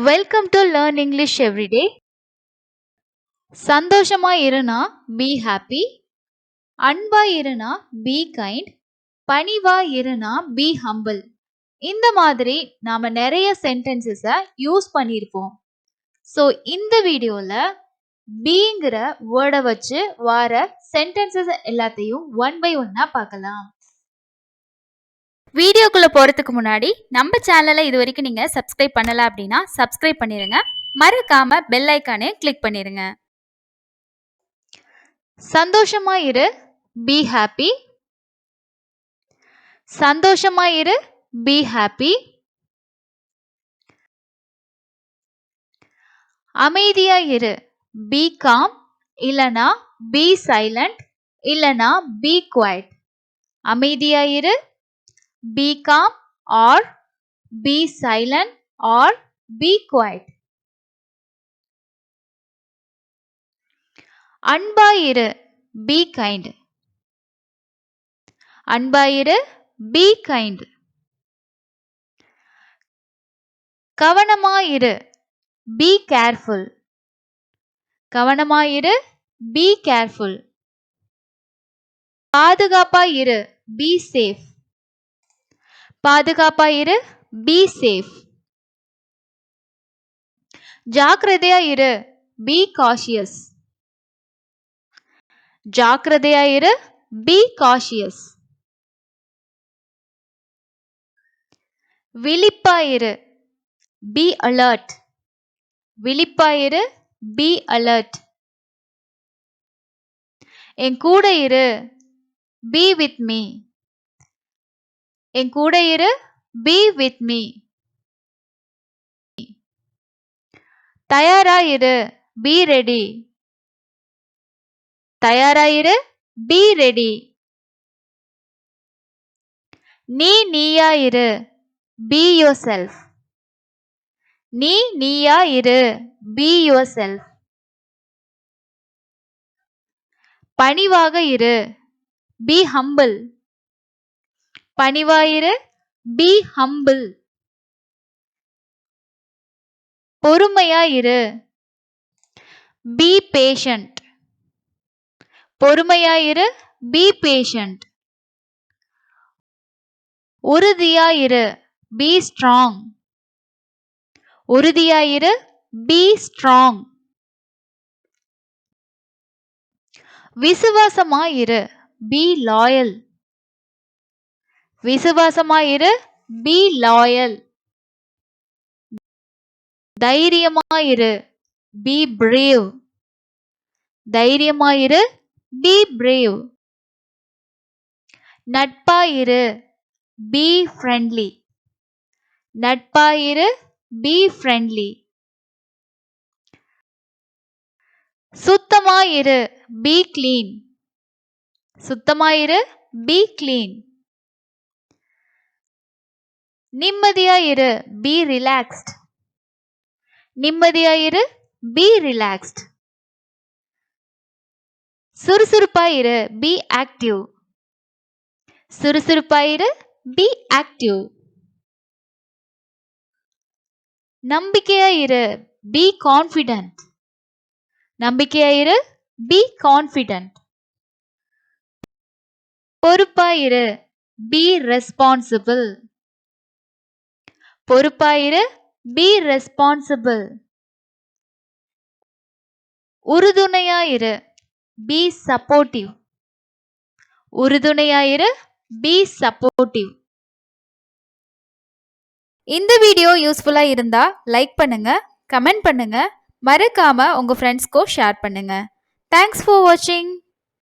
Welcome to Learn English Everyday. சந்தோஷமா இருனா be happy. அன்பா இருனா be kind. பணிவா இருனா be humble. இந்த மாதிரி நாம நிறைய சென்டென்சஸை யூஸ் பண்ணியிருப்போம். ஸோ இந்த வீடியோவில் பீங்கிற வேர்டை வச்சு வர சென்டென்சஸ் எல்லாத்தையும் ஒன் பை ஒன்னா பார்க்கலாம். வீடியோக்குள்ளே போகிறதுக்கு முன்னாடி நம்ம சேனலை இது வரைக்கும் நீங்கள் சப்ஸ்கிரைப் பண்ணலை அப்படின்னா சப்ஸ்கிரைப் பண்ணிடுங்க. மறக்காம பெல் ஐக்கானே கிளிக் பண்ணிடுங்க. சந்தோஷமா இரு be happy. சந்தோஷமா இரு be happy. அமைதியா இரு be calm இல்லனா be silent இல்லனா be quiet. அமைதியா இரு be calm or be silent or be quiet. அன்பா இரு be kind. அன்பா இரு be kind. கவனமா இரு be careful. கவனமா இரு be careful. பாதுகாப்பா இரு be safe. பாதுகாப்பா இரு be safe. ஜாக்கிரதையா இரு be cautious. ஜாக்கிரதையா இரு be cautious. விழிப்பா இரு be alert. விழிப்பா இரு be alert. என் கூட இரு be with me. என் கூட இரு be with me. தயாரா இரு be ready. தயாரா இரு be ready. நீயா இரு be yourself. நீயா இரு be yourself. பணிவாக இரு be humble. பணிவா இரு be humble. பொறுமையா இரு be patient. பொறுமையா இரு be patient. உறுதியா இரு be strong. உறுதியா இரு be strong. விசுவாசமா இரு be loyal. விசுவாசமா இரு be loyal. தைரியமா இரு be brave. தைரியமா இரு be brave. நட்பா இரு be friendly. நட்பா இரு be friendly. சுத்தமா இரு be clean. சுத்தமா இரு be clean. நிம்மதியா இரு be relaxed. நிம்மதியா இரு be relaxed. சுறுசுறுப்பா இரு be active. சுறுசுறுப்பா இரு be active. நம்பிக்கையா இரு be confident. நம்பிக்கையா இரு be confident. பொறுப்பா இரு be responsible. பொறுப்பா இரு be responsible. உறுதுணையா இரு be supportive. உறுதுணையா இரு be supportive. இந்த வீடியோ யூஸ்ஃபுல்லா இருந்தா லைக் பண்ணுங்க, கமெண்ட் பண்ணுங்க, மறக்காம உங்க ஃப்ரெண்ட்ஸ்க்கு ஷேர் பண்ணுங்க. Thanks for watching.